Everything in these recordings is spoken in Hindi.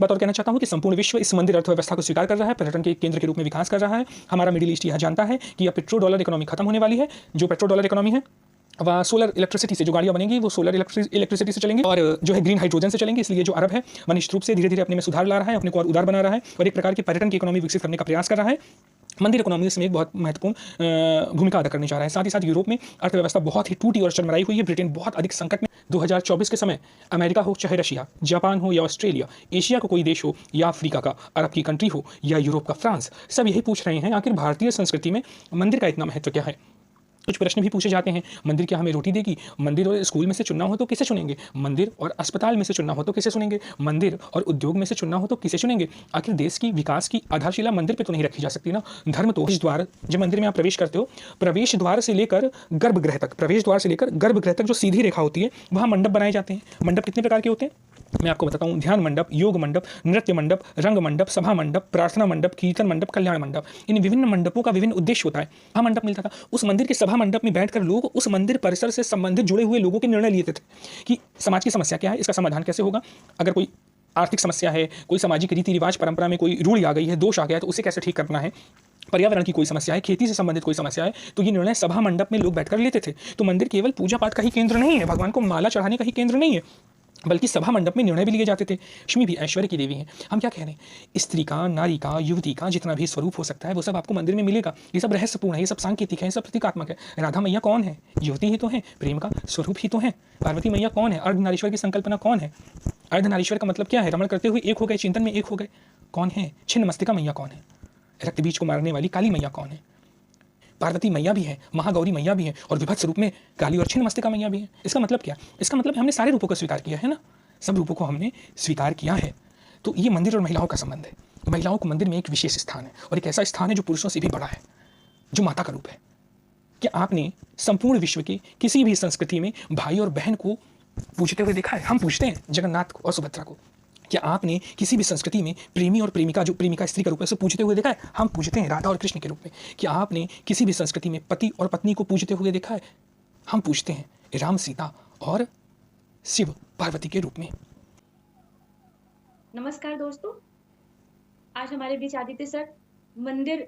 बात और कहना चाहता हूँ कि संपूर्ण विश्व इस मंदिर अर्थव्यवस्था को स्वीकार कर रहा है, पर्यटन के केंद्र के रूप में विकास कर रहा है। हमारा मिडिल ईस्ट यह जानता है कि यह पेट्रो डॉलर इकोनॉमी खत्म होने वाली है। जो पेट्रो डॉलर इकोनॉमी है वह सोलर इलेक्ट्रिसिटी से जो गाड़ियाँ बनेंगी वो सोलर इलेक्ट्रिसिटी से चलेंगी और जो है ग्रीन हाइड्रोजन से चलेंगी। इसलिए जो अरब है वह निश्चित रूप से धीरे धीरे अपने में सुधार ला रहा है, अपने को और उदार बना रहा है और एक प्रकार की पर्यटन की इकोनॉमी विकसित करने का प्रयास कर रहा है। मंदिर इकोनॉमी इसमें एक बहुत महत्वपूर्ण भूमिका अदा करने जा रहा है। साथ ही साथ यूरोप में अर्थव्यवस्था बहुत ही टूटी और चरमराई हुई है। ब्रिटेन बहुत अधिक संकट में। 2024 के समय अमेरिका हो चाहे रशिया, जापान हो या ऑस्ट्रेलिया, एशिया का कोई देश हो या अफ्रीका का अरब की कंट्री हो या यूरोप का फ्रांस, सब यही पूछ रहे हैं आखिर भारतीय संस्कृति में मंदिर का इतना महत्व क्या है। कुछ प्रश्न भी पूछे जाते हैं, मंदिर क्या हमें रोटी देगी? मंदिर और स्कूल में से चुनना हो तो किसे चुनेंगे? मंदिर और अस्पताल में से चुनना हो तो किसे चुनेंगे? मंदिर और उद्योग में से चुनना हो तो किसे चुनेंगे? आखिर देश की विकास की आधारशिला मंदिर पे तो नहीं रखी जा सकती ना। धर्म तो इस द्वार, जब मंदिर में आप प्रवेश करते हो, प्रवेश द्वार से लेकर गर्भगृह तक, प्रवेश द्वार से लेकर गर्भगृह तक जो सीधी रेखा होती है वहाँ मंडप बनाए जाते हैं। मंडप कितने प्रकार के होते हैं मैं आपको बताता हूँ। ध्यान मंडप, योग मंडप, नृत्य मंडप, रंग मंडप, सभा मंडप, प्रार्थना मंडप, कीर्तन मंडप, कल्याण मंडप। इन विभिन्न मंडपों का विभिन्न उद्देश्य होता है। सभा मंडप मिलता था, उस मंदिर के सभा मंडप में बैठकर लोग उस मंदिर परिसर से संबंधित जुड़े हुए लोगों के निर्णय लेते थे कि समाज की समस्या क्या है, इसका समाधान कैसे होगा। अगर कोई आर्थिक समस्या है, कोई सामाजिक रीति रिवाज परंपरा में कोई रूढ़ी आ गई है, दोष आ गया है, तो उसे कैसे ठीक करना है। पर्यावरण की कोई समस्या है, खेती से संबंधित कोई समस्या है, तो ये निर्णय सभा मंडप में लोग बैठकर लेते थे। तो मंदिर केवल पूजा पाठ का ही केंद्र नहीं है, भगवान को माला चढ़ाने का ही केंद्र नहीं है, बल्कि सभा मंडप में निर्णय भी लिए जाते थे। लक्ष्मी भी ऐश्वर्य की देवी हैं। हम क्या कह रहे हैं, स्त्री का, नारी का, युवती का जितना भी स्वरूप हो सकता है वो सब आपको मंदिर में मिलेगा। ये सब रहस्यपूर्ण है, ये सब सांकेतिक है, ये सब प्रतीकात्मक है। राधा मैया कौन है? युवती ही तो है, प्रेम का स्वरूप ही तो है। पार्वती मैया कौन है? अर्धनारीश्वर की संकल्पना कौन है? अर्धनारीश्वर का मतलब क्या है? रमण करते हुए एक हो गए, चिंतन में एक हो गए। कौन है? छिन्न मस्तिका मैया कौन है? रक्त बीज को मारने वाली काली मैया कौन है? पार्वती मैया भी है, महागौरी मैया भी है और विभत्स रूप में काली और छिन्न मस्तिका मैया भी है। इसका मतलब क्या? इसका मतलब हमने सारे रूपों को स्वीकार किया है ना, सब रूपों को हमने स्वीकार किया है। तो ये मंदिर और महिलाओं का संबंध है। महिलाओं को मंदिर में एक विशेष स्थान है और एक ऐसा स्थान है जो पुरुषों से भी बड़ा है, जो माता का रूप है। क्या आपने संपूर्ण विश्व की किसी भी संस्कृति में भाई और बहन को पूजते हुए देखा है? हम पूजते हैं जगन्नाथ को और सुभद्रा को। क्या आपने किसी भी संस्कृति में प्रेमी और प्रेमिका, जो प्रेमिका स्त्री का रूप है, उसे पूजते हुए देखा है? हम पूजते हैं राधा और कृष्ण के रूप में। क्या आपने किसी भी संस्कृति में पति और पत्नी को पूजते हुए देखा है? हम पूजते हैं राम सीता और शिव पार्वती के रूप में। नमस्कार दोस्तों, आज हमारे बीच आदित्य सर मंदिर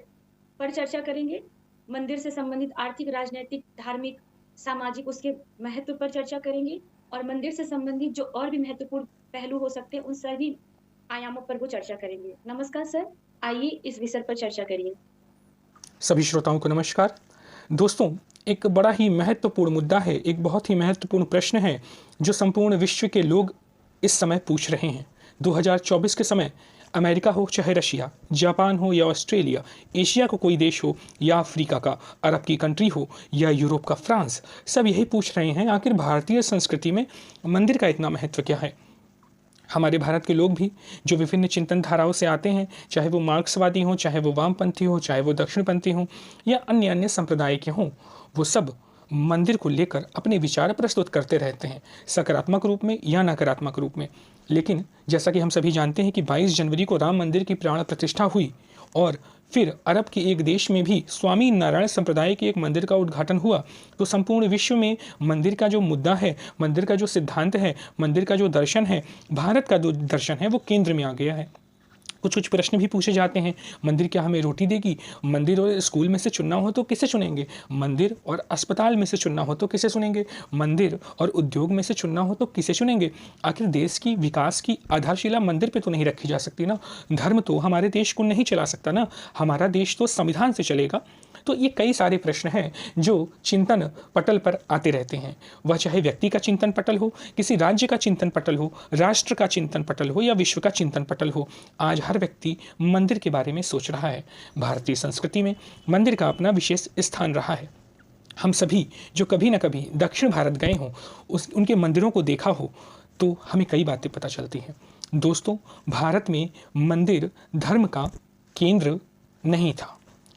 पर चर्चा करेंगे। मंदिर से संबंधित आर्थिक, राजनीतिक, धार्मिक, सामाजिक उसके महत्व पर चर्चा करेंगे और मंदिर से संबंधित जो और भी महत्वपूर्ण पहलू हो सकते हैं उन सभी आयामों पर वो चर्चा करेंगे। नमस्कार सर, आइए इस विषय पर चर्चा करिए। सभी श्रोताओं को नमस्कार। दोस्तों, एक बड़ा ही महत्वपूर्ण मुद्दा है, एक बहुत ही महत्वपूर्ण प्रश्न है जो संपूर्ण विश्व के लोग इस समय पूछ रहे हैं। 2024 के समय अमेरिका हो चाहे रशिया, जापान हो या ऑस्ट्रेलिया, एशिया का कोई देश हो या अफ्रीका का अरब की कंट्री हो या यूरोप का फ्रांस, सब यही पूछ रहे हैं आखिर भारतीय संस्कृति में मंदिर का इतना महत्व क्या है। हमारे भारत के लोग भी जो विभिन्न चिंतन धाराओं से आते हैं, चाहे वो मार्क्सवादी हों, चाहे वो वामपंथी हों, चाहे वो दक्षिणपंथी हों या अन्य अन्य संप्रदाय के हों, वो सब मंदिर को लेकर अपने विचार प्रस्तुत करते रहते हैं, सकारात्मक रूप में या नकारात्मक रूप में। लेकिन जैसा कि हम सभी जानते हैं कि 22 जनवरी को राम मंदिर की प्राण प्रतिष्ठा हुई और फिर अरब के एक देश में भी स्वामी नारायण संप्रदाय के एक मंदिर का उद्घाटन हुआ, तो संपूर्ण विश्व में मंदिर का जो मुद्दा है, मंदिर का जो सिद्धांत है, मंदिर का जो दर्शन है, भारत का जो दर्शन है, वो केंद्र में आ गया है। कुछ प्रश्न भी पूछे जाते हैं, मंदिर क्या हमें रोटी देगी? मंदिर और स्कूल में से चुनना हो तो किसे चुनेंगे? मंदिर और अस्पताल में से चुनना हो तो किसे चुनेंगे? मंदिर और उद्योग में से चुनना हो तो किसे चुनेंगे? आखिर देश की विकास की आधारशिला मंदिर पे तो नहीं रखी जा सकती ना। धर्म तो हमारे देश को नहीं चला सकता ना, हमारा देश तो संविधान से चलेगा। तो ये कई सारे प्रश्न हैं जो चिंतन पटल पर आते रहते हैं, वह चाहे व्यक्ति का चिंतन पटल हो, किसी राज्य का चिंतन पटल हो, राष्ट्र का चिंतन पटल हो या विश्व का चिंतन पटल हो। आज हर व्यक्ति मंदिर के बारे में सोच रहा है। भारतीय संस्कृति में मंदिर का अपना विशेष स्थान रहा है। हम सभी जो कभी न कभी दक्षिण भारत गए हों, उनके मंदिरों को देखा हो, तो हमें कई बातें पता चलती हैं। दोस्तों, भारत में मंदिर धर्म का केंद्र नहीं था।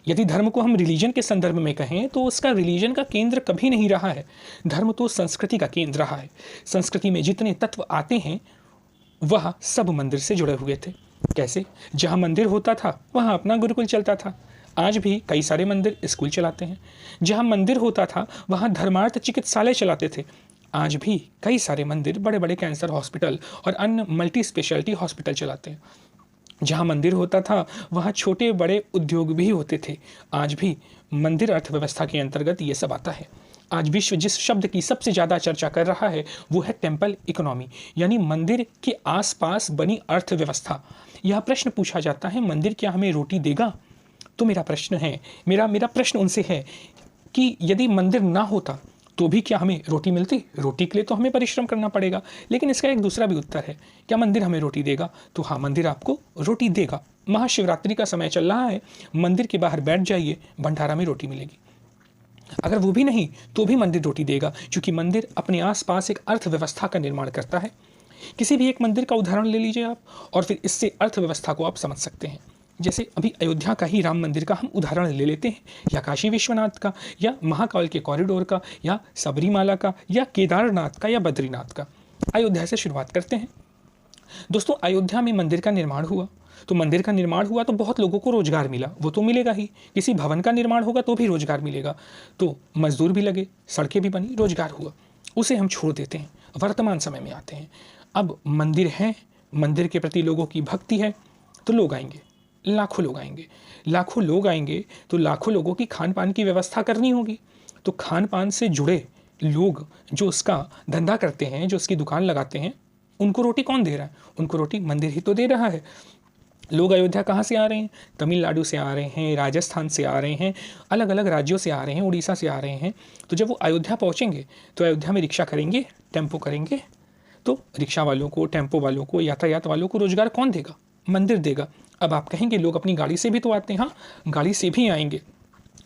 यदि धर्म को हम रिलीजन के संदर्भ में कहें तो उसका रिलीजन का केंद्र कभी नहीं रहा है। धर्म तो संस्कृति का केंद्र रहा है। संस्कृति में जितने तत्व आते हैं वह सब मंदिर से जुड़े हुए थे। कैसे? जहाँ मंदिर होता था वहाँ अपना गुरुकुल चलता था। आज भी कई सारे मंदिर स्कूल चलाते हैं। जहाँ मंदिर होता था वहाँ धर्मार्थ चिकित्सालय चलाते थे। आज भी कई सारे मंदिर बड़े बड़े कैंसर हॉस्पिटल और अन्य मल्टी स्पेशलिटी हॉस्पिटल चलाते हैं। जहाँ मंदिर होता था वहाँ छोटे बड़े उद्योग भी होते थे। आज भी मंदिर अर्थव्यवस्था के अंतर्गत ये सब आता है। आज विश्व जिस शब्द की सबसे ज़्यादा चर्चा कर रहा है वो है टेम्पल इकोनॉमी, यानी मंदिर के आसपास बनी अर्थव्यवस्था। यह प्रश्न पूछा जाता है, मंदिर क्या हमें रोटी देगा? तो मेरा प्रश्न है, मेरा प्रश्न उनसे है कि यदि मंदिर ना होता तो भी क्या हमें रोटी मिलती? रोटी के लिए तो हमें परिश्रम करना पड़ेगा। लेकिन इसका एक दूसरा भी उत्तर है, क्या मंदिर हमें रोटी देगा? तो हाँ, मंदिर आपको रोटी देगा। महाशिवरात्रि का समय चल रहा है, मंदिर के बाहर बैठ जाइए, भंडारा में रोटी मिलेगी। अगर वो भी नहीं तो भी मंदिर रोटी देगा, क्योंकि मंदिर अपने आसपास एक अर्थव्यवस्था का निर्माण करता है। किसी भी एक मंदिर का उदाहरण ले लीजिए आप, और फिर इससे अर्थव्यवस्था को आप समझ सकते हैं। जैसे अभी अयोध्या का ही राम मंदिर का हम उदाहरण ले लेते हैं, या काशी विश्वनाथ का, या महाकाल के कॉरिडोर का, या सबरीमाला का, या केदारनाथ का, या बद्रीनाथ का। अयोध्या से शुरुआत करते हैं। दोस्तों, अयोध्या में मंदिर का निर्माण हुआ, तो मंदिर का निर्माण हुआ तो बहुत लोगों को रोजगार मिला, वो तो मिलेगा ही। किसी भवन का निर्माण होगा तो भी रोजगार मिलेगा, तो मजदूर भी लगे, सड़कें भी बनी, रोजगार हुआ। उसे हम छोड़ देते हैं, वर्तमान समय में आते हैं। अब मंदिर है, मंदिर के प्रति लोगों की भक्ति है, तो लोग आएंगे, लाखों लोग आएंगे। लाखों लोग आएंगे तो लाखों लोगों की खान पान की व्यवस्था करनी होगी। तो खान पान से जुड़े लोग जो उसका धंधा करते हैं, जो उसकी दुकान लगाते हैं, उनको रोटी कौन दे रहा है? उनको रोटी मंदिर ही तो दे रहा है। लोग अयोध्या कहाँ से आ रहे हैं? तमिलनाडु से आ रहे हैं, राजस्थान से आ रहे हैं, अलग अलग राज्यों से आ रहे हैं, उड़ीसा से आ रहे हैं। तो जब वो अयोध्या पहुँचेंगे तो अयोध्या में रिक्शा करेंगे, टेम्पो करेंगे, तो रिक्शा वालों को, टेम्पो वालों को, यातायात वालों को रोजगार कौन देगा? मंदिर देगा। अब आप कहेंगे लोग अपनी गाड़ी से भी तो आते हैं। हाँ, गाड़ी से भी आएंगे,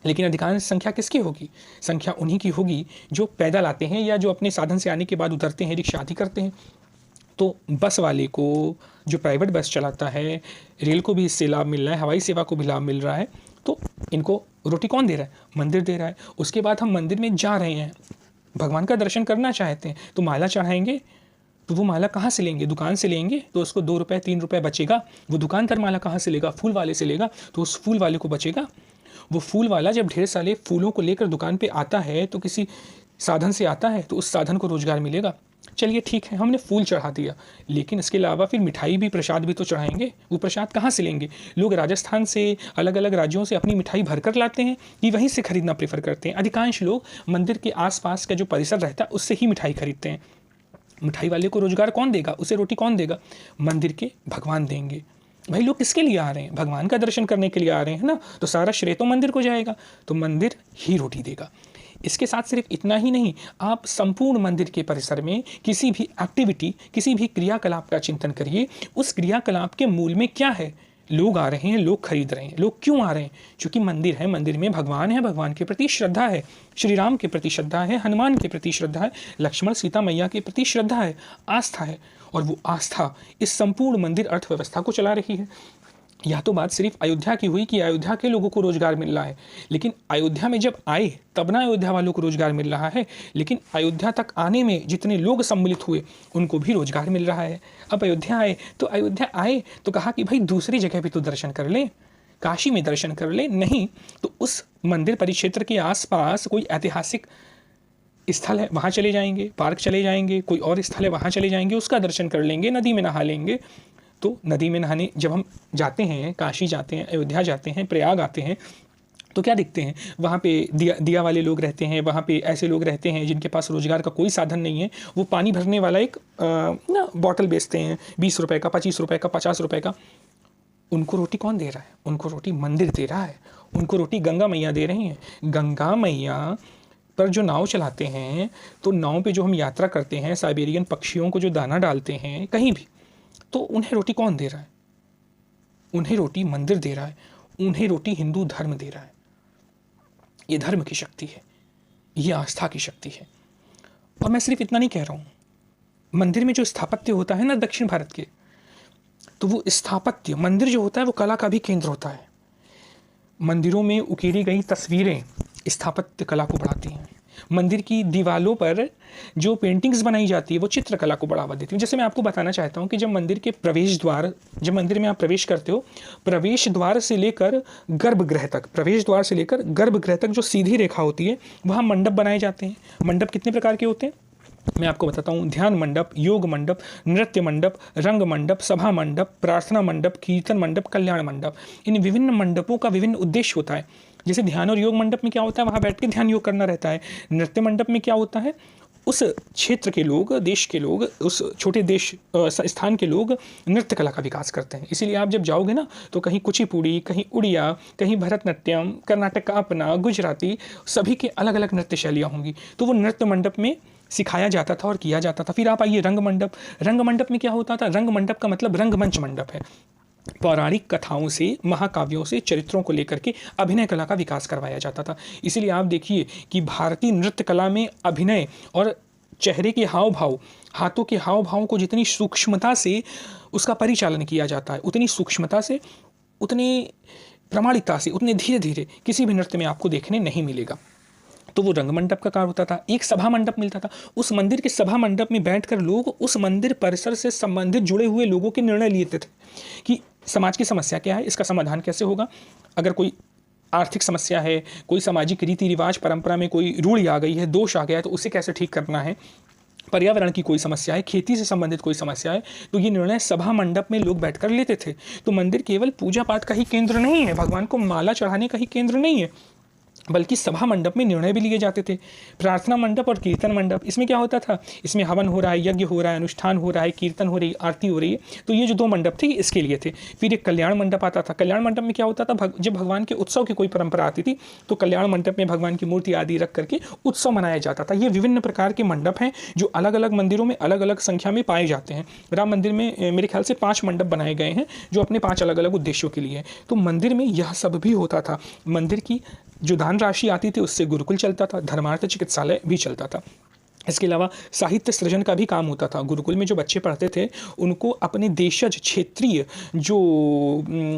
लेकिन अधिकांश संख्या किसकी होगी? संख्या उन्हीं की होगी जो पैदल आते हैं, या जो अपने साधन से आने के बाद उतरते हैं, रिक्शा आदि करते हैं। तो बस वाले को, जो प्राइवेट बस चलाता है, रेल को भी इससे लाभ मिल रहा है, हवाई सेवा को भी लाभ मिल रहा है, तो इनको रोटी कौन दे रहा है? मंदिर दे रहा है। उसके बाद हम मंदिर में जा रहे हैं, भगवान का दर्शन करना चाहते हैं, तो माला चढ़ाएंगे, तो वो माला कहाँ से लेंगे? दुकान से लेंगे, तो उसको 2 रुपये 3 रुपये बचेगा। वो दुकानदार माला कहाँ से लेगा? फूल वाले से लेगा, तो उस फूल वाले को बचेगा। वो फूल वाला जब ढेर सारे फूलों को लेकर दुकान पे आता है, तो किसी साधन से आता है, तो उस साधन को रोजगार मिलेगा। चलिए ठीक है, हमने फूल चढ़ा दिया, लेकिन इसके अलावा फिर मिठाई भी, प्रसाद भी तो चढ़ाएंगे। वो प्रसाद कहाँ से लेंगे? लोग राजस्थान से, अलग अलग राज्यों से अपनी मिठाई भर कर लाते हैं, कि वहीं से खरीदना प्रेफर करते हैं। अधिकांश लोग मंदिर के आसपास का जो परिसर रहता है उससे ही मिठाई खरीदते हैं। मिठाई वाले को रोजगार कौन देगा? उसे रोटी कौन देगा? मंदिर के भगवान देंगे। भाई, लोग किसके लिए आ रहे हैं? भगवान का दर्शन करने के लिए आ रहे हैं ना, तो सारा श्रेय तो मंदिर को जाएगा, तो मंदिर ही रोटी देगा। इसके साथ सिर्फ इतना ही नहीं, आप संपूर्ण मंदिर के परिसर में किसी भी एक्टिविटी, किसी भी क्रियाकलाप का चिंतन करिए। उस क्रियाकलाप के मूल में क्या है? लोग आ रहे हैं, लोग खरीद रहे हैं। लोग क्यों आ रहे हैं? क्योंकि मंदिर है, मंदिर में भगवान है, भगवान के प्रति श्रद्धा है, श्री राम के प्रति श्रद्धा है, हनुमान के प्रति श्रद्धा है, लक्ष्मण सीता मैया के प्रति श्रद्धा है, आस्था है। और वो आस्था इस संपूर्ण मंदिर अर्थव्यवस्था को चला रही है। यह तो बात सिर्फ अयोध्या की हुई कि अयोध्या के लोगों को रोजगार मिल रहा है, लेकिन अयोध्या में जब आए तब ना अयोध्या वालों को रोजगार मिल रहा है, लेकिन अयोध्या तक आने में जितने लोग सम्मिलित हुए उनको भी रोजगार मिल रहा है। अब अयोध्या आए तो कहा कि भाई दूसरी जगह भी तो दर्शन कर लें, काशी में दर्शन कर लें। नहीं तो उस मंदिर परिक्षेत्र के आसपास कोई ऐतिहासिक स्थल है, वहाँ चले जाएंगे, पार्क चले जाएंगे, कोई और स्थल है वहाँ चले जाएंगे, उसका दर्शन कर लेंगे, नदी में नहा लेंगे। तो नदी में नहाने जब हम जाते हैं, काशी जाते हैं, अयोध्या जाते हैं, प्रयाग आते हैं, तो क्या दिखते हैं? वहाँ पे दिया वाले लोग रहते हैं, वहाँ पे ऐसे लोग रहते हैं जिनके पास रोजगार का कोई साधन नहीं है। वो पानी भरने वाला एक बॉटल बेचते हैं, 20 रुपये का, 25 रुपये का, 50 रुपये का। उनको रोटी कौन दे रहा है? उनको रोटी मंदिर दे रहा है। उनको रोटी गंगा मैया दे रही हैं। गंगा मैया पर जो नाव चलाते हैं, तो नाव पे जो हम यात्रा करते हैं, साइबेरियन पक्षियों को जो दाना डालते हैं कहीं भी, तो उन्हें रोटी कौन दे रहा है? उन्हें रोटी मंदिर दे रहा है, उन्हें रोटी हिंदू धर्म दे रहा है। ये धर्म की शक्ति है, ये आस्था की शक्ति है। और मैं सिर्फ इतना नहीं कह रहा हूँ, मंदिर में जो स्थापत्य होता है ना दक्षिण भारत के, तो वो स्थापत्य, मंदिर जो होता है वो कला का भी केंद्र होता है। मंदिरों में उकेरी गई तस्वीरें स्थापत्य कला को बढ़ाती हैं। मंदिर की दीवालों पर जो पेंटिंग्स बनाई जाती है वो चित्रकला को बढ़ावा देती है। जैसे मैं आपको बताना चाहता हूँ कि जब मंदिर के प्रवेश द्वार, जब मंदिर में आप प्रवेश करते हो, प्रवेश द्वार से लेकर गर्भगृह तक, प्रवेश द्वार से लेकर गर्भगृह तक जो सीधी रेखा होती है, वहाँ मंडप बनाए जाते हैं। मंडप कितने प्रकार के होते हैं? मैं आपको बताता हूँ, ध्यान मंडप, योग मंडप, नृत्य मंडप, रंग मंडप, सभा मंडप, प्रार्थना मंडप, कीर्तन मंडप, कल्याण मंडप। इन विभिन्न मंडपों का विभिन्न उद्देश्य होता है। जैसे ध्यान और योग मंडप में क्या होता है, वहाँ बैठ के ध्यान योग करना रहता है। नृत्य मंडप में क्या होता है, उस क्षेत्र के लोग, देश के लोग, उस छोटे देश स्थान के लोग नृत्य कला का विकास करते हैं। इसीलिए आप जब जाओगे ना तो कहीं कुचिपुड़ी, कहीं उड़िया, कहीं भरतनाट्यम, कर्नाटक का अपना, गुजराती, सभी के अलग अलग नृत्य शैलियाँ होंगी। तो वो नृत्य मंडप में सिखाया जाता था और किया जाता था। फिर आप आइए रंग मंडप। रंग मंडप में क्या होता था, रंग मंडप का मतलब रंगमंच मंडप है। पौराणिक कथाओं से, महाकाव्यों से, चरित्रों को लेकर के अभिनय कला का विकास करवाया जाता था। इसीलिए आप देखिए कि भारतीय नृत्य कला में अभिनय और चेहरे के हाव भाव, हाथों के हाव भावों को जितनी सूक्ष्मता से उसका परिचालन किया जाता है, उतनी सूक्ष्मता से, उतनी प्रामाणिकता से, उतने धीरे धीरे किसी भी नृत्य में आपको देखने नहीं मिलेगा। तो वो रंग मंडप का कार्य होता था। एक सभा मंडप मिलता था। उस मंदिर के सभा मंडप में बैठकर लोग उस मंदिर परिसर से संबंधित जुड़े हुए लोगों के निर्णय लेते थे कि समाज की समस्या क्या है, इसका समाधान कैसे होगा। अगर कोई आर्थिक समस्या है, कोई सामाजिक रीति रिवाज परंपरा में कोई रूढ़ी आ गई है, दोष आ गया है, तो उसे कैसे ठीक करना है। पर्यावरण की कोई समस्या है, खेती से संबंधित कोई समस्या है, तो ये निर्णय सभा मंडप में लोग बैठकर लेते थे। तो मंदिर केवल पूजा पाठ का ही केंद्र नहीं है, भगवान को माला चढ़ाने का ही केंद्र नहीं है, बल्कि सभा मंडप में निर्णय भी लिए जाते थे। प्रार्थना मंडप और कीर्तन मंडप, इसमें क्या होता था, इसमें हवन हो रहा है, यज्ञ हो रहा है, अनुष्ठान हो रहा है, कीर्तन हो रही है, आरती हो रही है। तो ये जो दो मंडप थे, इसके लिए थे। फिर एक कल्याण मंडप आता था। कल्याण मंडप में क्या होता था, जब भगवान के उत्सव की कोई परंपरा आती थी तो कल्याण मंडप में भगवान की मूर्ति आदि रख करके उत्सव मनाया जाता था। ये विभिन्न प्रकार के मंडप हैं जो अलग अलग मंदिरों में अलग अलग संख्या में पाए जाते हैं। राम मंदिर में मेरे ख्याल से 5 मंडप बनाए गए हैं जो अपने 5 अलग अलग उद्देश्यों के लिए हैं। तो मंदिर में यह सब भी होता था। मंदिर की जो दान राशि आती थी उससे गुरुकुल चलता था, धर्मार्थ चिकित्सालय भी चलता था। इसके अलावा साहित्य सृजन का भी काम होता था। गुरुकुल में जो बच्चे पढ़ते थे उनको अपने देशज क्षेत्रीय जो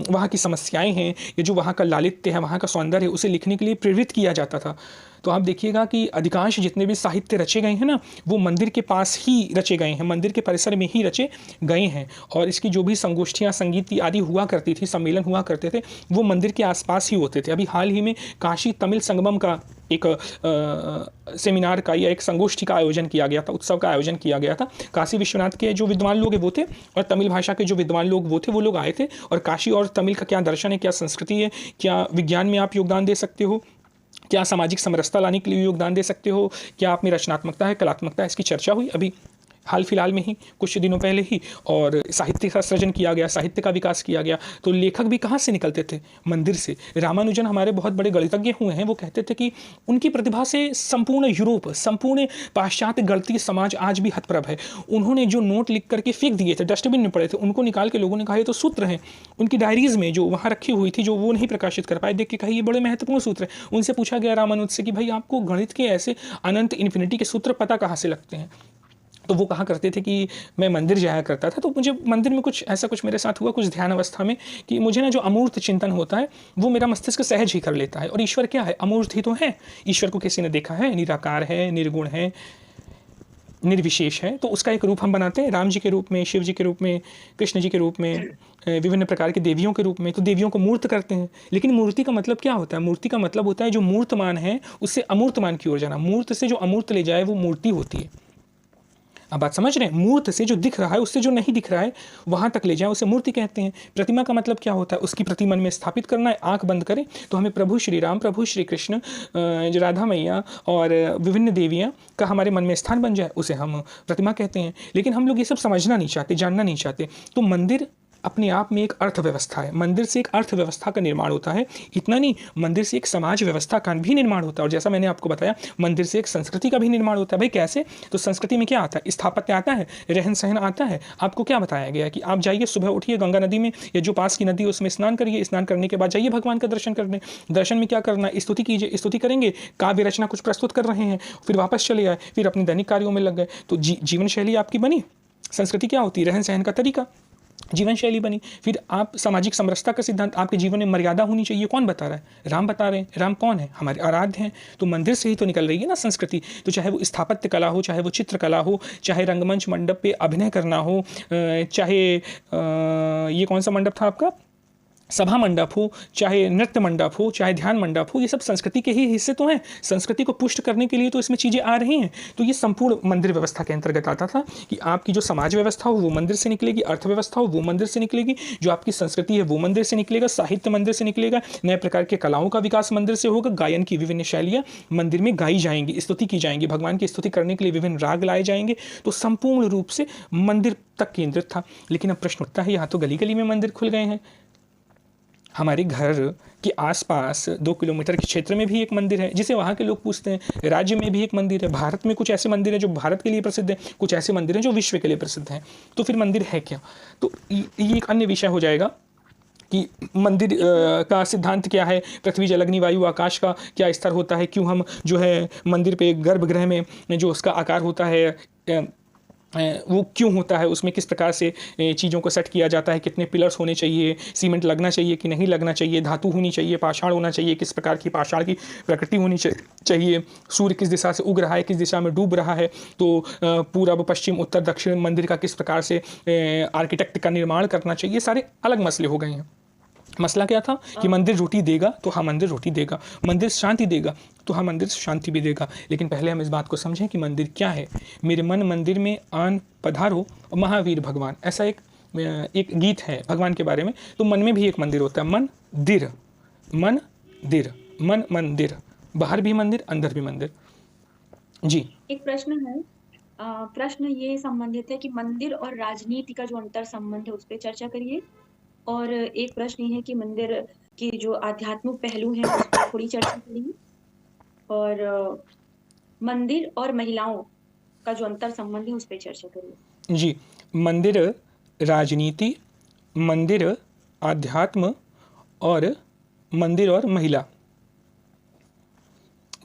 वहाँ की समस्याएं हैं या जो वहाँ का लालित्य है, वहाँ का सौंदर्य है, उसे लिखने के लिए प्रेरित किया जाता था। तो आप देखिएगा कि अधिकांश जितने भी साहित्य रचे गए हैं ना, वो मंदिर के पास ही रचे गए हैं, मंदिर के परिसर में ही रचे गए हैं। और इसकी जो भी संगोष्ठियाँ, संगीत आदि हुआ करती थी, सम्मेलन हुआ करते थे, वो मंदिर के आसपास ही होते थे। अभी हाल ही में काशी तमिल संगमम का एक सेमिनार का या एक संगोष्ठी का आयोजन किया गया था, उत्सव का आयोजन किया गया था। काशी विश्वनाथ के जो विद्वान लोग हैं वो थे, और तमिल भाषा के जो विद्वान लोग वो थे, वो लोग आए थे। और काशी और तमिल का क्या दर्शन है, क्या संस्कृति है, क्या विज्ञान में आप योगदान दे सकते हो, क्या सामाजिक समरसता लाने के लिए योगदान दे सकते हो, क्या आप में रचनात्मकता है, कलात्मकता है, इसकी चर्चा हुई अभी हाल फिलहाल में ही, कुछ दिनों पहले ही। और साहित्य का सृजन किया गया, साहित्य का विकास किया गया। तो लेखक भी कहाँ से निकलते थे, मंदिर से। रामानुजन हमारे बहुत बड़े गणितज्ञ हुए हैं, वो कहते थे कि उनकी प्रतिभा से संपूर्ण यूरोप, संपूर्ण पाश्चात्य गणितीय समाज आज भी हतप्रभ है। उन्होंने जो नोट लिख करके फेंक दिए थे, डस्टबिन में पड़े थे, उनको निकाल के लोगों ने कहा ये तो सूत्र हैं। उनकी डायरीज में जो वहाँ रखी हुई थी, जो वो नहीं प्रकाशित कर पाए, देख के कहा ये बड़े महत्वपूर्ण सूत्र हैं। उनसे पूछा गया रामानुज से कि भाई आपको गणित के ऐसे अनंत इन्फिनिटी के सूत्र पता कहाँ से लगते हैं। तो वो कहा करते थे कि मैं मंदिर जाया करता था, तो मुझे मंदिर में कुछ ऐसा कुछ मेरे साथ हुआ, कुछ ध्यान अवस्था में, कि मुझे ना जो अमूर्त चिंतन होता है वो मेरा मस्तिष्क सहज ही कर लेता है। और ईश्वर क्या है, अमूर्त ही तो है। ईश्वर को किसी ने देखा है, निराकार है, निर्गुण है, निर्विशेष है। तो उसका एक रूप हम बनाते हैं, राम जी के रूप में, शिव जी के रूप में, कृष्ण जी के रूप में, विभिन्न प्रकार के देवियों के रूप में। तो देवियों को मूर्त करते हैं। लेकिन मूर्ति का मतलब क्या होता है, मूर्ति का मतलब होता है जो मूर्तमान है उससे अमूर्तमान की ओर जाना। मूर्त से जो अमूर्त ले जाए वो मूर्ति होती है। अब बात समझ रहे हैं, मूर्त से जो दिख रहा है उससे जो नहीं दिख रहा है वहां तक ले जाए उसे मूर्ति कहते हैं। प्रतिमा का मतलब क्या होता है, उसकी प्रति मन में स्थापित करना है। आंख बंद करें तो हमें प्रभु श्री राम, प्रभु श्री कृष्ण, जो राधा मैया और विभिन्न देवियां का हमारे मन में स्थान बन जाए, उसे हम प्रतिमा कहते हैं। लेकिन हम लोग ये सब समझना नहीं चाहते, जानना नहीं चाहते। तो मंदिर अपने आप में एक अर्थव्यवस्था है। मंदिर से एक अर्थव्यवस्था का निर्माण होता है। इतना नहीं, मंदिर से एक समाज व्यवस्था का भी निर्माण होता है। और जैसा मैंने आपको बताया, मंदिर से एक संस्कृति का भी निर्माण होता है। भाई कैसे, तो संस्कृति में क्या आता है, स्थापत्य आता है, रहन सहन आता है। आपको क्या बताया गया कि आप जाइए, सुबह उठिए, गंगा नदी में या जो पास की नदी है उसमें स्नान करिए, स्नान करने के बाद जाइए भगवान का दर्शन करने। दर्शन में क्या करना है, स्तुति कीजिए, स्तुति करेंगे, काव्य रचना कुछ प्रस्तुत कर रहे हैं, फिर वापस चले आए, फिर अपने दैनिक कार्यों में लग गए। तो जीवन शैली आपकी बनी। संस्कृति क्या होती है, रहन सहन का तरीका, जीवन शैली बनी। फिर आप सामाजिक समरसता का सिद्धांत, आपके जीवन में मर्यादा होनी चाहिए, कौन बता रहा है, राम बता रहे हैं। राम कौन है, हमारे आराध्य हैं। तो मंदिर से ही तो निकल रही है ना संस्कृति। तो चाहे वो स्थापत्य कला हो, चाहे वो चित्रकला हो, चाहे रंगमंच मंडप पे अभिनय करना हो, चाहे ये कौन सा मंडप था आपका, सभा मंडप हो, चाहे नृत्य मंडप हो, चाहे ध्यान मंडप हो, ये सब संस्कृति के ही हिस्से तो हैं। संस्कृति को पुष्ट करने के लिए तो इसमें चीज़ें आ रही हैं। तो ये संपूर्ण मंदिर व्यवस्था के अंतर्गत आता था कि आपकी जो समाज व्यवस्था हो वो मंदिर से निकलेगी, अर्थव्यवस्था हो वो मंदिर से निकलेगी, जो आपकी संस्कृति है वो मंदिर से निकलेगा, साहित्य मंदिर से निकलेगा, नए प्रकार के कलाओं का विकास मंदिर से होगा, गायन की विभिन्न शैलियाँ मंदिर में गाई जाएंगी, स्तुति की जाएंगी, भगवान की स्तुति करने के लिए विभिन्न राग लाए जाएंगे। तो संपूर्ण रूप से मंदिर तक केंद्रित था। लेकिन अब प्रश्न उठता है, यहाँ तो गली गली में मंदिर खुल गए हैं। हमारे घर के आसपास 2 किलोमीटर के क्षेत्र में भी एक मंदिर है जिसे वहाँ के लोग पूछते हैं। राज्य में भी एक मंदिर है। भारत में कुछ ऐसे मंदिर हैं जो भारत के लिए प्रसिद्ध हैं, कुछ ऐसे मंदिर हैं जो विश्व के लिए प्रसिद्ध हैं। तो फिर मंदिर है क्या? तो ये एक अन्य विषय हो जाएगा कि मंदिर का सिद्धांत क्या है, पृथ्वी जल अग्नि वायु आकाश का क्या स्तर होता है, क्यों हम जो है मंदिर पे गर्भगृह में जो उसका आकार होता है वो क्यों होता है, उसमें किस प्रकार से चीज़ों को सेट किया जाता है, कितने पिलर्स होने चाहिए, सीमेंट लगना चाहिए कि नहीं लगना चाहिए, धातु होनी चाहिए, पाषाण होना चाहिए, किस प्रकार की पाषाण की प्रकृति होनी चाहिए, सूर्य किस दिशा से उग रहा है, किस दिशा में डूब रहा है, तो पूर्व पश्चिम उत्तर दक्षिण मंदिर का किस प्रकार से आर्किटेक्ट का निर्माण करना चाहिए, सारे अलग मसले हो गए हैं। मसला क्या था कि मंदिर रोटी देगा तो हाँ मंदिर रोटी देगा, मंदिर शांति देगा तो हाँ मंदिर शांति भी देगा। लेकिन पहले हम इस बात को समझें कि मंदिर क्या है। मेरे मन मंदिर में आन पधारो महावीर भगवान, ऐसा एक गीत है भगवान के बारे में। तो मन में भी एक मंदिर होता है, मन दिर, मन दिर, मन मंदिर, बाहर भी मंदिर अंदर भी मंदिर। जी एक प्रश्न है, प्रश्न ये संबंधित है कि मंदिर और राजनीति का जो अंतर संबंध है उस पर चर्चा करिए। और एक प्रश्न ये है कि मंदिर की जो आध्यात्मिक पहलू है उस पर थोड़ी चर्चा करिए। और मंदिर और महिलाओं का जो अंतर संबंध है उस पर चर्चा करिए। जी, मंदिर राजनीति, मंदिर आध्यात्म और मंदिर और महिला।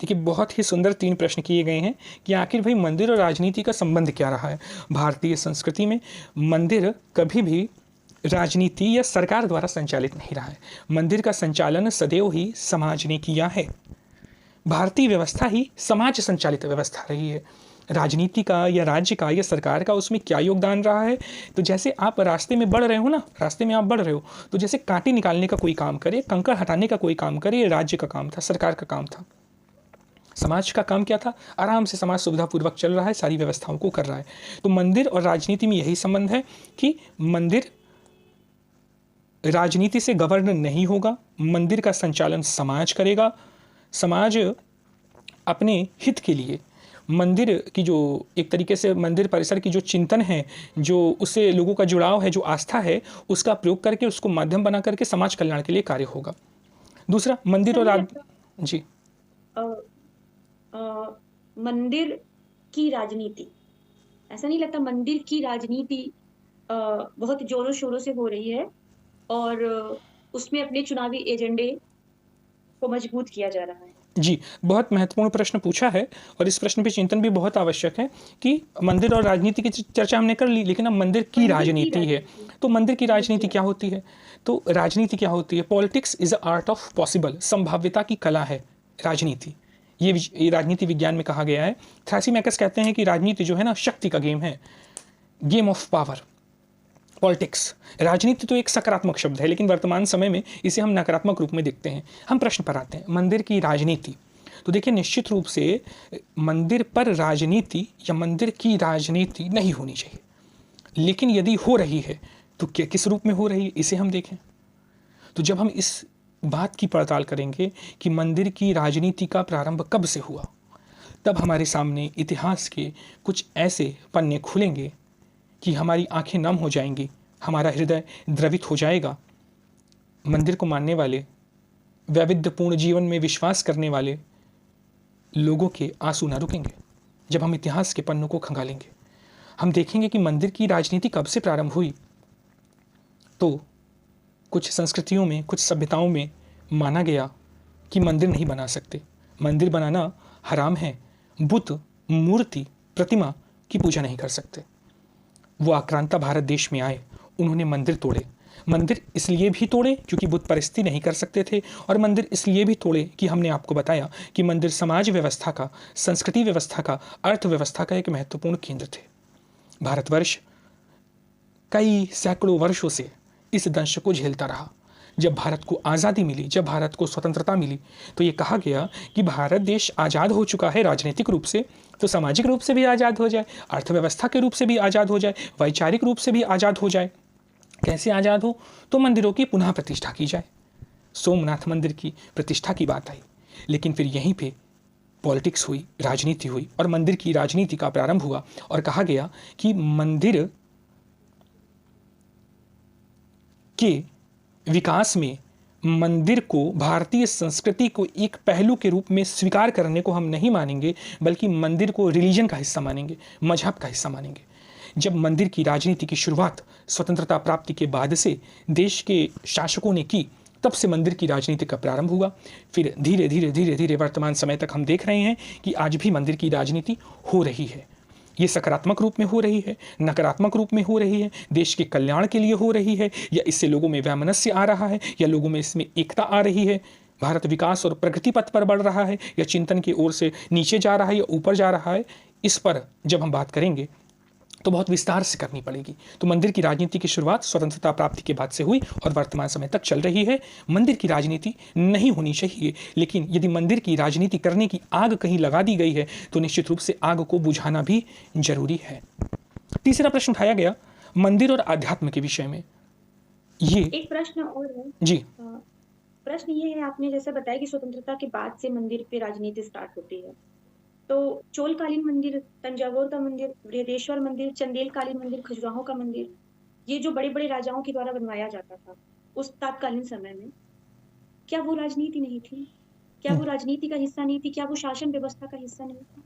देखिए बहुत ही सुंदर 3 प्रश्न किए गए हैं कि आखिर भाई मंदिर और राजनीति का संबंध क्या रहा है। भारतीय संस्कृति में मंदिर कभी भी राजनीति या सरकार द्वारा संचालित नहीं रहा है। मंदिर का संचालन सदैव ही समाज ने किया है। भारतीय व्यवस्था ही समाज संचालित व्यवस्था रही है। राजनीति का या राज्य का या सरकार का उसमें क्या योगदान रहा है? तो जैसे आप रास्ते में बढ़ रहे हो ना, रास्ते में आप बढ़ रहे हो, तो जैसे कांटे निकालने का कोई काम करे, कंकड़ हटाने का कोई काम करे, ये राज्य का काम था, सरकार का काम था। समाज का काम क्या था? आराम से समाज सुविधापूर्वक चल रहा है, सारी व्यवस्थाओं को कर रहा है। तो मंदिर और राजनीति में यही संबंध है कि मंदिर राजनीति से गवर्न नहीं होगा, मंदिर का संचालन समाज करेगा। समाज अपने हित के लिए मंदिर की जो एक तरीके से मंदिर परिसर की जो चिंतन है, जो उससे लोगों का जुड़ाव है, जो आस्था है, उसका प्रयोग करके उसको माध्यम बना करके समाज कल्याण के लिए कार्य होगा। दूसरा मंदिर और जी मंदिर की राजनीति, ऐसा नहीं लगता मंदिर की राजनीति बहुत जोरों शोरों से हो रही है और उसमें अपने चुनावी एजेंडे को मजबूत किया जा रहा है? जी, बहुत महत्वपूर्ण प्रश्न पूछा है और इस प्रश्न पे चिंतन भी बहुत आवश्यक है कि मंदिर और राजनीति की चर्चा हमने कर ली, लेकिन अब मंदिर की राजनीति है। तो मंदिर की राजनीति क्या होती है? तो राजनीति क्या होती है? Politics is a art of possible, संभाव्यता की कला है राजनीति। ये राजनीति विज्ञान में कहा गया है। थ्रासिमैकस कहते हैं कि राजनीति जो है ना, शक्ति का गेम है, गेम ऑफ पावर। पॉलिटिक्स, राजनीति तो एक सकारात्मक शब्द है, लेकिन वर्तमान समय में इसे हम नकारात्मक रूप में देखते हैं। हम प्रश्न पर आते हैं, मंदिर की राजनीति। तो देखिए निश्चित रूप से मंदिर पर राजनीति या मंदिर की राजनीति नहीं होनी चाहिए, लेकिन यदि हो रही है तो क्या किस रूप में हो रही है इसे हम देखें। तो जब हम इस बात की पड़ताल करेंगे कि मंदिर की राजनीति का प्रारंभ कब से हुआ, तब हमारे सामने इतिहास के कुछ ऐसे पन्ने खुलेंगे कि हमारी आंखें नम हो जाएंगी, हमारा हृदय द्रवित हो जाएगा। मंदिर को मानने वाले, वैविध्यपूर्ण जीवन में विश्वास करने वाले लोगों के आंसू न रुकेंगे। जब हम इतिहास के पन्नों को खंगालेंगे, हम देखेंगे कि मंदिर की राजनीति कब से प्रारंभ हुई। तो कुछ संस्कृतियों में, कुछ सभ्यताओं में माना गया कि मंदिर नहीं बना सकते, मंदिर बनाना हराम है, बुत, मूर्ति, प्रतिमा की पूजा नहीं कर सकते। वो आक्रांता भारत देश में आए, उन्होंने मंदिर तोड़े। मंदिर इसलिए भी तोड़े क्योंकि बुत परस्ती नहीं कर सकते थे, और मंदिर इसलिए भी तोड़े कि हमने आपको बताया कि मंदिर समाज व्यवस्था का, संस्कृति व्यवस्था का, अर्थव्यवस्था का एक महत्वपूर्ण केंद्र थे। भारतवर्ष कई सैकड़ों वर्षों से इस दंश को झेलता रहा। जब भारत को आज़ादी मिली, जब भारत को स्वतंत्रता मिली, तो ये कहा गया कि भारत देश आज़ाद हो चुका है राजनीतिक रूप से, तो सामाजिक रूप से भी आज़ाद हो जाए, अर्थव्यवस्था के रूप से भी आज़ाद हो जाए, वैचारिक रूप से भी आज़ाद हो जाए। कैसे आज़ाद हो? तो मंदिरों की पुनः प्रतिष्ठा की जाए। सोमनाथ मंदिर की प्रतिष्ठा की बात आई, लेकिन फिर यहीं पे पॉलिटिक्स हुई, राजनीति हुई और मंदिर की राजनीति का प्रारंभ हुआ और कहा गया कि मंदिर के विकास में मंदिर को भारतीय संस्कृति को एक पहलू के रूप में स्वीकार करने को हम नहीं मानेंगे, बल्कि मंदिर को रिलीजन का हिस्सा मानेंगे, मजहब का हिस्सा मानेंगे। जब मंदिर की राजनीति की शुरुआत स्वतंत्रता प्राप्ति के बाद से देश के शासकों ने की, तब से मंदिर की राजनीति का प्रारंभ हुआ। फिर धीरे धीरे धीरे धीरे वर्तमान समय तक हम देख रहे हैं कि आज भी मंदिर की राजनीति हो रही है। ये सकारात्मक रूप में हो रही है, नकारात्मक रूप में हो रही है, देश के कल्याण के लिए हो रही है, या इससे लोगों में वैमनस्य आ रहा है, या लोगों में इसमें एकता आ रही है, भारत विकास और प्रगति पथ पर बढ़ रहा है, या चिंतन की ओर से नीचे जा रहा है या ऊपर जा रहा है। इस पर जब हम बात करेंगे तो बहुत विस्तार से करनी पड़ेगी। तो मंदिर की राजनीति की शुरुआत स्वतंत्रता प्राप्ति के बाद से हुई और वर्तमान समय तक चल रही है। मंदिर की राजनीति नहीं होनी चाहिए, लेकिन यदि मंदिर की राजनीति करने की आग कहीं लगा दी गई है तो निश्चित रूप से आग को बुझाना भी जरूरी है। तीसरा प्रश्न उठाया गया मंदिर और आध्यात्म के विषय में। ये एक प्रश्न और है जी, प्रश्न ये है, आपने जैसे बताया कि स्वतंत्रता के बाद से मंदिर पे राजनीति स्टार्ट होती है, तो चोलकालीन मंदिर, तंजावुर का मंदिर, बृहदेश्वर मंदिर, चंदेलकालीन मंदिर, खजुराहो का मंदिर, ये जो बड़े बड़े राजाओं के द्वारा बनवाया जाता था उस तत्कालीन समय में, क्या वो राजनीति नहीं थी? क्या वो राजनीति का हिस्सा नहीं थी? क्या वो शासन व्यवस्था का हिस्सा नहीं थी?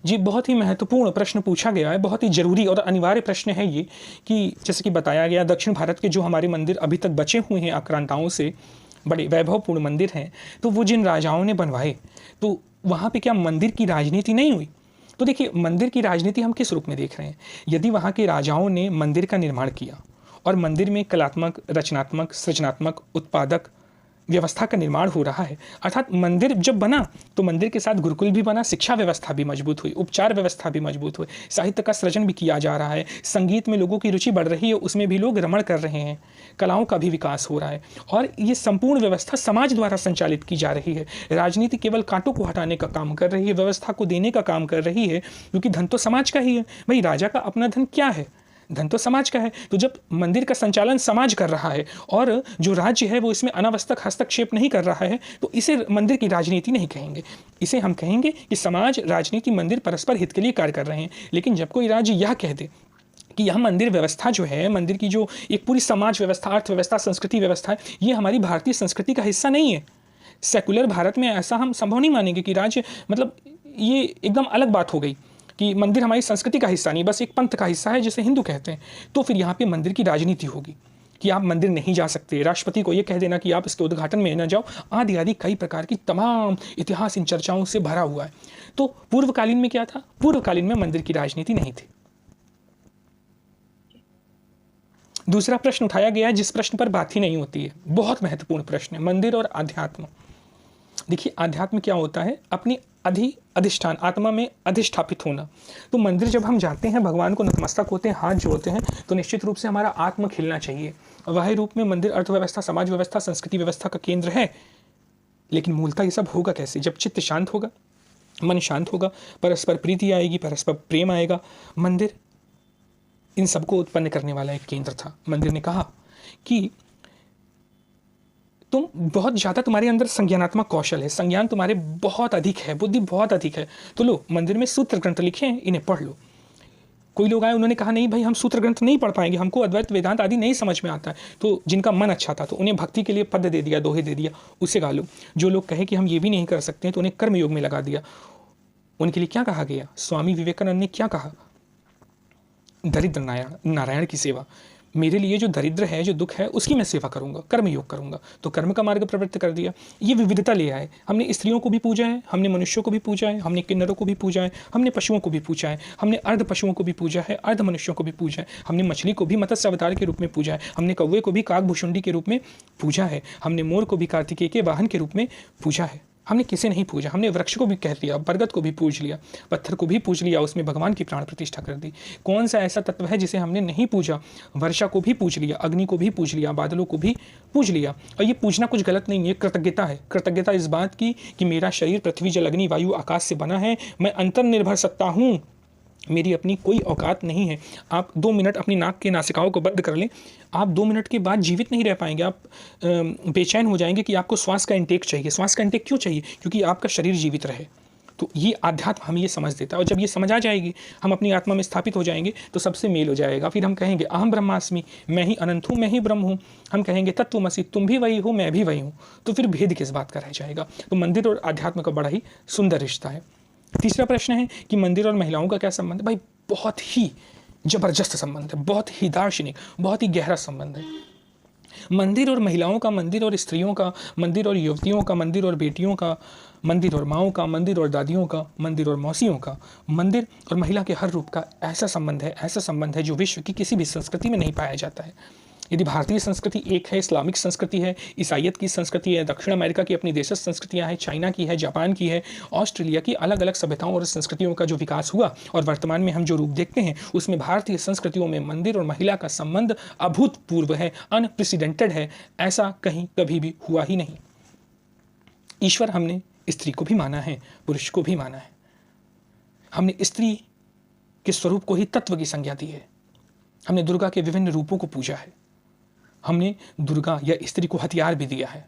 जी, बहुत ही महत्वपूर्ण प्रश्न पूछा गया है, बहुत ही जरूरी और अनिवार्य प्रश्न है ये, कि जैसे कि बताया गया दक्षिण भारत के जो हमारे मंदिर अभी तक बचे हुए हैं आक्रांताओं से, बड़े वैभवपूर्ण मंदिर हैं, तो वो जिन राजाओं ने बनवाए, तो वहाँ पे क्या मंदिर की राजनीति नहीं हुई? तो देखिए, मंदिर की राजनीति हम किस रूप में देख रहे हैं। यदि वहाँ के राजाओं ने मंदिर का निर्माण किया और मंदिर में कलात्मक, रचनात्मक, सृजनात्मक, उत्पादक व्यवस्था का निर्माण हो रहा है, अर्थात मंदिर जब बना तो मंदिर के साथ गुरुकुल भी बना, शिक्षा व्यवस्था भी मजबूत हुई, उपचार व्यवस्था भी मजबूत हुई, साहित्य का सृजन भी किया जा रहा है, संगीत में लोगों की रुचि बढ़ रही है, उसमें भी लोग रमण कर रहे हैं, कलाओं का भी विकास हो रहा है, और ये संपूर्ण व्यवस्था समाज द्वारा संचालित की जा रही है। राजनीति केवल कांटों को हटाने का काम कर रही है, व्यवस्था को देने का काम कर रही है, क्योंकि धन तो समाज का ही है। भाई, राजा का अपना धन क्या है? धन तो समाज का है। तो जब मंदिर का संचालन समाज कर रहा है और जो राज्य है वो इसमें अनावश्यक हस्तक्षेप नहीं कर रहा है, तो इसे मंदिर की राजनीति नहीं कहेंगे, इसे हम कहेंगे कि समाज, राजनीति, मंदिर परस्पर हित के लिए कार्य कर रहे हैं। लेकिन जब कोई राज्य यह कह दे कि यह मंदिर व्यवस्था जो है, मंदिर की जो एक पूरी समाज व्यवस्था, अर्थव्यवस्था, संस्कृति व्यवस्था है, ये हमारी भारतीय संस्कृति का हिस्सा नहीं है, सेकुलर भारत में ऐसा हम संभव नहीं मानेंगे कि राज्य, मतलब ये एकदम अलग बात हो गई कि मंदिर हमारी संस्कृति का हिस्सा नहीं, बस एक पंथ का हिस्सा है जिसे हिंदू कहते हैं। तो फिर यहाँ पे मंदिर की राजनीति होगी कि आप मंदिर नहीं जा सकते, राष्ट्रपति को ये कह देना कि आप इसके उद्घाटन में न जाओ, आदि आदि कई प्रकार की तमाम इतिहास इन चर्चाओं से भरा हुआ है। तो पूर्वकालीन में क्या था? पूर्वकालीन में मंदिर की राजनीति नहीं थी। दूसरा प्रश्न उठाया गया जिस प्रश्न पर बात ही नहीं होती है, बहुत महत्वपूर्ण प्रश्न है, मंदिर और आध्यात्म। देखिए, आध्यात्म क्या होता है? अपनी अधिष्ठान, आत्मा में अधिष्ठापित होना। तो मंदिर जब हम जाते हैं, भगवान को नतमस्तक होते हैं, हाथ जोड़ते हैं, तो निश्चित रूप से हमारा आत्म खिलना चाहिए। वह रूप में मंदिर अर्थव्यवस्था, समाज व्यवस्था, संस्कृति व्यवस्था का केंद्र है। लेकिन मूलतः ये सब होगा कैसे? जब चित्त शांत होगा, मन शांत होगा, परस्पर प्रीति आएगी, परस्पर प्रेम आएगा। मंदिर इन सबको उत्पन्न करने वाला एक केंद्र था। मंदिर ने कहा कि तुम बहुत ज़्यादा, तुम्हारे अंदर संज्ञानात्मक कौशल है, संज्ञान तुम्हारे बहुत अधिक है, बुद्धि बहुत अधिक है, तो लो, मंदिर में सूत्र ग्रंथ लिखे हैं, इन्हें पढ़ लो। कोई लोग आए, उन्होंने कहा नहीं भाई, हम सूत्र ग्रंथ नहीं पढ़ पाएंगे, हमको अद्वैत वेदांत आदि नहीं समझ में आता है। तो जिनका मन अच्छा था तो उन्हें भक्ति के लिए पद दे दिया, दोहे दे दिया, उसे गा लो। जो लोग कहे कि हम ये भी नहीं कर सकते तो उन्हें कर्म योग में लगा दिया। उनके लिए क्या कहा गया? स्वामी विवेकानंद ने क्या कहा? दरिद्र नारायण की सेवा। मेरे लिए जो दरिद्र है, जो दुख है, उसकी मैं सेवा करूंगा, कर्म योग करूंगा। तो कर्म का मार्ग प्रवृत्त कर दिया। ये विविधता ले आए। हमने स्त्रियों को भी पूजा है, हमने मनुष्यों को भी पूजा है, हमने किन्नरों को भी पूजा है, हमने पशुओं को भी पूजा है, हमने अर्ध पशुओं को भी पूजा है, अर्ध मनुष्यों को भी पूजा है, हमने मछली को भी मत्स्य अवतार के रूप में पूजा है, हमने कौवे को भी काकभुषुंडी के रूप में पूजा है, हमने मोर को भी कार्तिकेय के वाहन के रूप में पूजा है। हमने किसे नहीं पूजा, हमने वृक्ष को भी कह दिया, बरगद को भी पूज लिया, पत्थर को भी पूज लिया, उसमें भगवान की प्राण प्रतिष्ठा कर दी। कौन सा ऐसा तत्व है जिसे हमने नहीं पूजा? वर्षा को भी पूज लिया, अग्नि को भी पूज लिया, बादलों को भी पूज लिया। और ये पूजना कुछ गलत नहीं है, कृतज्ञता है। कृतज्ञता इस बात की कि मेरा शरीर पृथ्वी जल अग्नि वायु आकाश से बना है, मैं अंतर्निर्भर सत्ता हूँ, मेरी अपनी कोई औकात नहीं है। आप 2 मिनट अपनी नाक के नासिकाओं को बंद कर लें, आप 2 मिनट के बाद जीवित नहीं रह पाएंगे, आप बेचैन हो जाएंगे कि आपको श्वास का इंटेक चाहिए। श्वास का इंटेक क्यों चाहिए? क्योंकि आपका शरीर जीवित रहे। तो ये आध्यात्म हमें ये समझ देता है, और जब ये समझ आ जाएगी, हम अपनी आत्मा में स्थापित हो जाएंगे, तो सबसे मेल हो जाएगा। फिर हम कहेंगे अहम ब्रह्मास्मि, मैं ही अनंत हूँ, मैं ही ब्रह्म हूँ। हम कहेंगे तत्वमसि, तुम भी वही हो, मैं भी वही हूँ। तो फिर भेद किस बात का रह जाएगा? तो मंदिर और आध्यात्म का बड़ा ही सुंदर रिश्ता है। तीसरा प्रश्न है कि मंदिर और महिलाओं का क्या संबंध है? भाई बहुत ही जबरदस्त संबंध है, बहुत ही दार्शनिक, बहुत ही गहरा संबंध है। मंदिर और महिलाओं का, मंदिर और स्त्रियों का, मंदिर और युवतियों का, मंदिर और बेटियों का, मंदिर और माँओं का, मंदिर और दादियों का, मंदिर और मौसियों का, मंदिर और महिला के हर रूप का ऐसा संबंध है, ऐसा संबंध है जो विश्व की किसी भी संस्कृति में नहीं पाया जाता है। यदि भारतीय संस्कृति एक है, इस्लामिक संस्कृति है, ईसाइयत की संस्कृति है, दक्षिण अमेरिका की अपनी देशज संस्कृतियाँ हैं, चाइना की है, जापान की है, ऑस्ट्रेलिया की, अलग अलग सभ्यताओं और संस्कृतियों का जो विकास हुआ और वर्तमान में हम जो रूप देखते हैं, उसमें भारतीय संस्कृतियों में मंदिर और महिला का संबंध अभूतपूर्व है, अनप्रेसिडेंटेड है। ऐसा कहीं कभी भी हुआ ही नहीं। ईश्वर हमने स्त्री को भी माना है, पुरुष को भी माना है। हमने स्त्री के स्वरूप को ही तत्व की संज्ञा दी है। हमने दुर्गा के विभिन्न रूपों को पूजा है। हमने दुर्गा या स्त्री को हथियार भी दिया है,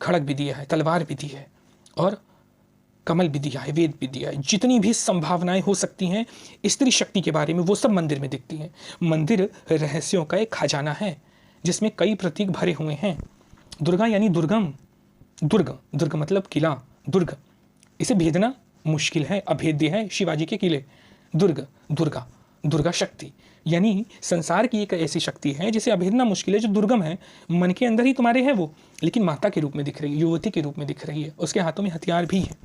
खड़ग भी दिया है, तलवार भी दी है, और कमल भी दिया है, वेद भी दिया है। जितनी भी संभावनाएं हो सकती हैं स्त्री शक्ति के बारे में, वो सब मंदिर में दिखती हैं। मंदिर रहस्यों का एक खजाना है जिसमें कई प्रतीक भरे हुए हैं। दुर्गा यानी दुर्गम, दुर्ग मतलब किला, दुर्ग, इसे भेदना मुश्किल है, अभेद्य है। शिवाजी के किले, दुर्गा शक्ति यानी संसार की एक ऐसी शक्ति है जिसे अभेदना मुश्किल है, जो दुर्गम है, मन के अंदर ही तुम्हारे है वो, लेकिन माता के रूप में दिख रही है, युवती के रूप में दिख रही है, उसके हाथों में हथियार भी है।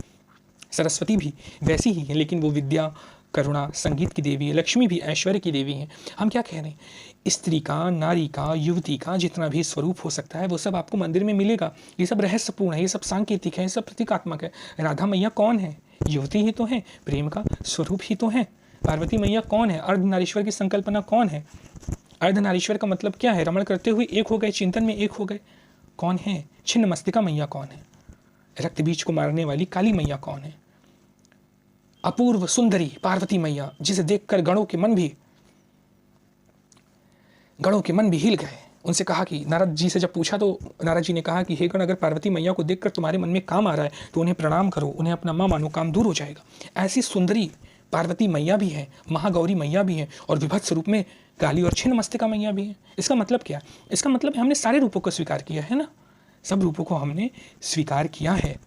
सरस्वती भी वैसी ही है, लेकिन वो विद्या, करुणा, संगीत की देवी है। लक्ष्मी भी ऐश्वर्य की देवी है। हम क्या कह रहे हैं? स्त्री का, नारी का, युवती का जितना भी स्वरूप हो सकता है वो सब आपको मंदिर में मिलेगा। ये सब रहस्यपूर्ण है, ये सब सांकेतिक है, ये सब प्रतीकात्मक है। राधा मैया कौन है? युवती ही तो है, प्रेम का स्वरूप ही तो है। पार्वती मैया कौन है? अर्धनारीश्वर की संकल्पना कौन है? अर्धनारीश्वर का मतलब क्या है? रमण करते हुए एक हो गए, चिंतन में एक हो गए। कौन है? छिन्न मस्तिका मैया कौन है? रक्त बीज को मारने वाली काली मैया कौन है? अपूर्व सुंदरी पार्वती मैया, जिसे देखकर गणों के मन भी हिल गए। उनसे कहा कि नारद जी से जब पूछा तो नारद जी ने कहा कि हे गण, अगर पार्वती मैया को देखकर तुम्हारे मन में काम आ रहा है तो उन्हें प्रणाम करो, उन्हें अपना माँ मानो, काम दूर हो जाएगा। ऐसी सुंदरी पार्वती मैया भी है, महागौरी मैया भी है, और विभत्स रूप में काली और छिन्न मस्तिका मैया भी है। इसका मतलब क्या? इसका मतलब हमने सारे रूपों को स्वीकार किया है ना, सब रूपों को हमने स्वीकार किया है।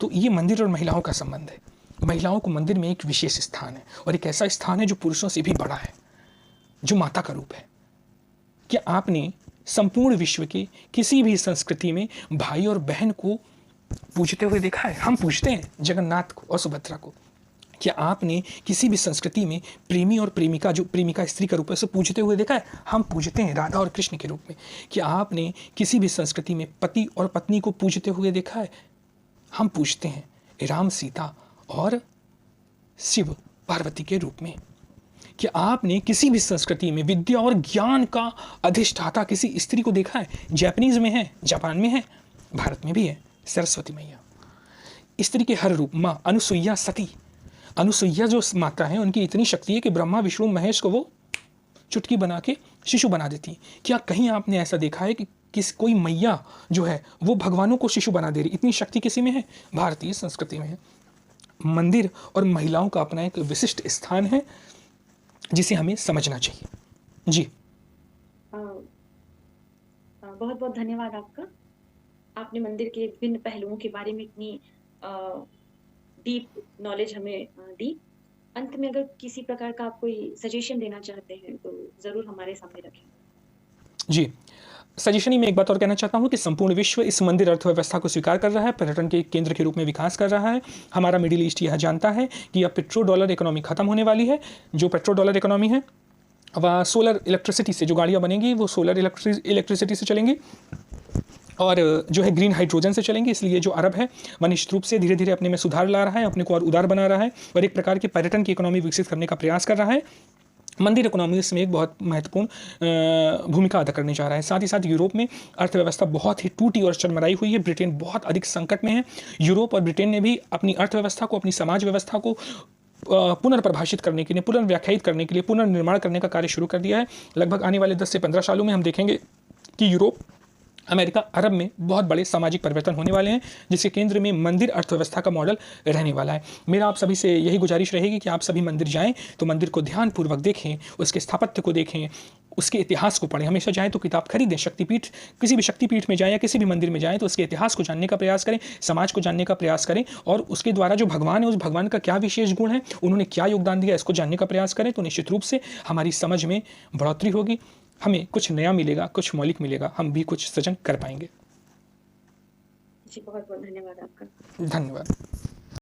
तो ये मंदिर और महिलाओं का संबंध है। महिलाओं को मंदिर में एक विशेष स्थान है, और एक ऐसा स्थान है जो पुरुषों से भी बड़ा है, जो माता का रूप है। क्या आपने संपूर्ण विश्व के किसी भी संस्कृति में भाई और बहन को पूजते हुए देखा है? हम पूजते हैं जगन्नाथ को और सुभद्रा को। क्या आपने किसी भी संस्कृति में प्रेमी और प्रेमिका, जो प्रेमिका स्त्री का रूप है, उसे पूजते हुए देखा है? हम पूजते हैं राधा और कृष्ण के रूप में। क्या आपने किसी भी संस्कृति में पति और पत्नी को पूजते हुए देखा है? हम पूजते हैं राम सीता और शिव पार्वती के रूप में। क्या आपने किसी भी संस्कृति में विद्या और ज्ञान का अधिष्ठाता किसी स्त्री को देखा है? जापानीज में है, जापान में है, भारत में भी है, सरस्वती मैया। स्त्री के हर रूप, माँ अनुसुईया सती, अनुसुईया जो माता है, उनकी इतनी शक्ति है कि ब्रह्मा विष्णु महेश को वो चुटकी बना के शिशु बना देती है। क्या कहीं आपने ऐसा देखा है कि कोई मैया जो है वो भगवानों को शिशु बना दे रही? इतनी शक्ति किसी में है? भारतीय संस्कृति में है। मंदिर और महिलाओं का अपना एक विशिष्ट स्थान है जिसे हमें समझना चाहिए। जी बहुत बहुत धन्यवाद आपका। आपने मंदिर के विभिन्न पहलुओं के बारे में इतनी डीप नॉलेज हमें दी। अंत में अगर किसी प्रकार का आप कोई सजेशन देना चाहते हैं तो ज़रूर हमारे सामने रखें। जी, सजेशन ही मैं एक बात और कहना चाहता हूँ कि संपूर्ण विश्व इस मंदिर अर्थव्यवस्था को स्वीकार कर रहा है, पर्यटन के केंद्र के रूप में विकास कर रहा है। हमारा मिडिल ईस्ट यह जानता है कि अब पेट्रो डॉलर इकोनॉमी खत्म होने वाली है। जो पेट्रो डॉलर इकोनॉमी है वह सोलर इलेक्ट्रिसिटी से, जो गाड़ियाँ बनेंगी वो सोलर इलेक्ट्रिसिटी से चलेंगी, और जो है ग्रीन हाइड्रोजन से चलेंगे, इसलिए जो अरब है वह निश्चित रूप से धीरे धीरे अपने में सुधार ला रहा है, अपने को और उदार बना रहा है और एक प्रकार की पर्यटन की इकोनॉमी विकसित करने का प्रयास कर रहा है। मंदिर इकोनॉमी इसमें एक बहुत महत्वपूर्ण भूमिका अदा करने जा रहा है। साथ ही साथ यूरोप में अर्थव्यवस्था बहुत ही टूटी और चरमराई हुई है। ब्रिटेन बहुत अधिक संकट में है। यूरोप और ब्रिटेन ने भी अपनी अर्थव्यवस्था को, अपनी समाज व्यवस्था को पुनर्परिभाषित करने के लिए, पुनर्व्याख्यायित करने के लिए, पुनर्निर्माण करने का कार्य शुरू कर दिया है। लगभग आने वाले 10 से 15 सालों में हम देखेंगे कि यूरोप, अमेरिका, अरब में बहुत बड़े सामाजिक परिवर्तन होने वाले हैं, जिसके केंद्र में मंदिर अर्थव्यवस्था का मॉडल रहने वाला है। मेरा आप सभी से यही गुजारिश रहेगी कि आप सभी मंदिर जाएं तो मंदिर को ध्यानपूर्वक देखें, उसके स्थापत्य को देखें, उसके इतिहास को पढ़ें। हमेशा जाएं तो किताब खरीदें। शक्तिपीठ, किसी भी शक्तिपीठ में जाएं या किसी भी मंदिर में जाएं तो उसके इतिहास को जानने का प्रयास करें, समाज को जानने का प्रयास करें और उसके द्वारा जो भगवान है, उस भगवान का क्या विशेष गुण है, उन्होंने क्या योगदान दिया, इसको जानने का प्रयास करें। तो निश्चित रूप से हमारी समझ में बढ़ोतरी होगी, हमें कुछ नया मिलेगा, कुछ मौलिक मिलेगा, हम भी कुछ सृजन कर पाएंगे। जी, बहुत बहुत धन्यवाद आपका। धन्यवाद।